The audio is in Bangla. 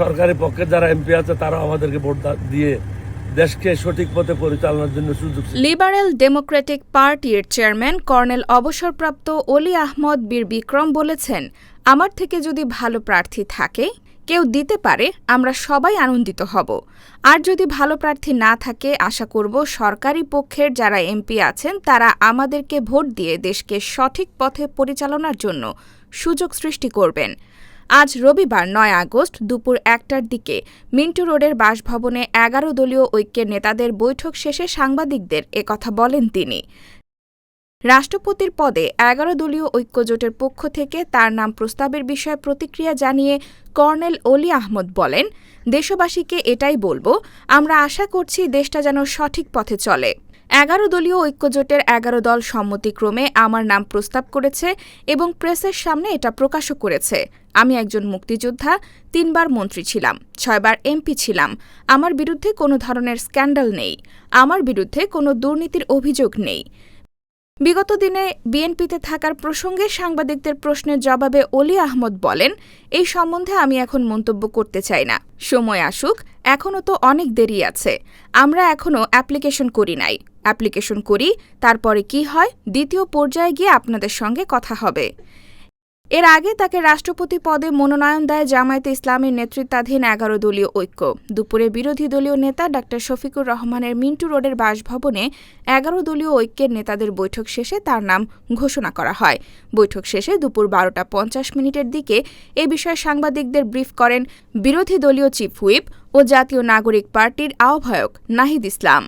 সরকারি পক্ষে যারা এমপি আছে তারা আমাদেরকে ভোট দিয়ে দেশকে সঠিক পথে পরিচালনার জন্য সুযোগ। লিবারেল ডেমোক্রেটিক পার্টির চেয়ারম্যান কর্নেল অবসরপ্রাপ্ত অলি আহমদ বীর বিক্রম বলেছেন, আমার থেকে যদি ভালো প্রার্থী থাকে, কেউ দিতে পারে, আমরা সবাই আনন্দিত হব। আর যদি ভালো প্রার্থী না থাকে, আশা করব সরকারি পক্ষের যারা এমপি আছেন তারা আমাদেরকে ভোট দিয়ে দেশকে সঠিক পথে পরিচালনার জন্য সুযোগ সৃষ্টি করবেন। আজ রবিবার ৯ আগস্ট দুপুর ১টার দিকে মিন্টু রোডের বাসভবনে ১১ দলীয় ঐক্যের নেতাদের বৈঠক শেষে সাংবাদিকদের একথা বলেন তিনি। রাষ্ট্রপতির পদে ১১ দলীয় ঐক্যজোটের পক্ষ থেকে তার নাম প্রস্তাবের বিষয়ে প্রতিক্রিয়া জানিয়ে কর্নেল অলি আহমদ বলেন, দেশবাসীকে এটাই বলবো, আমরা আশা করছি দেশটা যেন সঠিক পথে চলে। ১১ দলীয় ঐক্যজোটের ১১ দল সম্মতিক্রমে আমার নাম প্রস্তাব করেছে এবং প্রেসের সামনে এটা প্রকাশও করেছে। আমি একজন মুক্তিযোদ্ধা, ৩ বার মন্ত্রী ছিলাম, ৬ বার এমপি ছিলাম। আমার বিরুদ্ধে কোনো ধরনের স্ক্যান্ডাল নেই, আমার বিরুদ্ধে কোনো দুর্নীতির অভিযোগ নেই। বিগত দিনে বিএনপিতে থাকার প্রসঙ্গে সাংবাদিকদের প্রশ্নের জবাবে অলি আহমদ বলেন, এই সম্বন্ধে আমি এখন মন্তব্য করতে চাই না। সময় আসুক, এখনও তো অনেক দেরি আছে। আমরা এখনও অ্যাপ্লিকেশন করি নাই। অ্যাপ্লিকেশন করি, তারপরে কি হয় দ্বিতীয় পর্যায়ে গিয়ে আপনাদের সঙ্গে কথা হবে। এর আগে তাকে রাষ্ট্রপতি পদে মনোনয়ন দেয় জামায়াতে ইসলামীর নেতৃত্বাধীন ১১ দলীয় ঐক্য। দুপুরে বিরোধী দলীয় নেতা ডা. শফিকুর রহমানের মিন্টু রোডের বাসভবনে ১১ দলীয় ঐক্যের নেতাদের বৈঠক শেষে তার নাম ঘোষণা করা হয়। বৈঠক শেষে দুপুর ১২টা ৫০ মিনিটের দিকে এ বিষয়ে সাংবাদিকদের ব্রিফ করেন বিরোধী দলীয় চিফ হুইপ ও জাতীয় নাগরিক পার্টির আহ্বায়ক নাহিদ ইসলাম।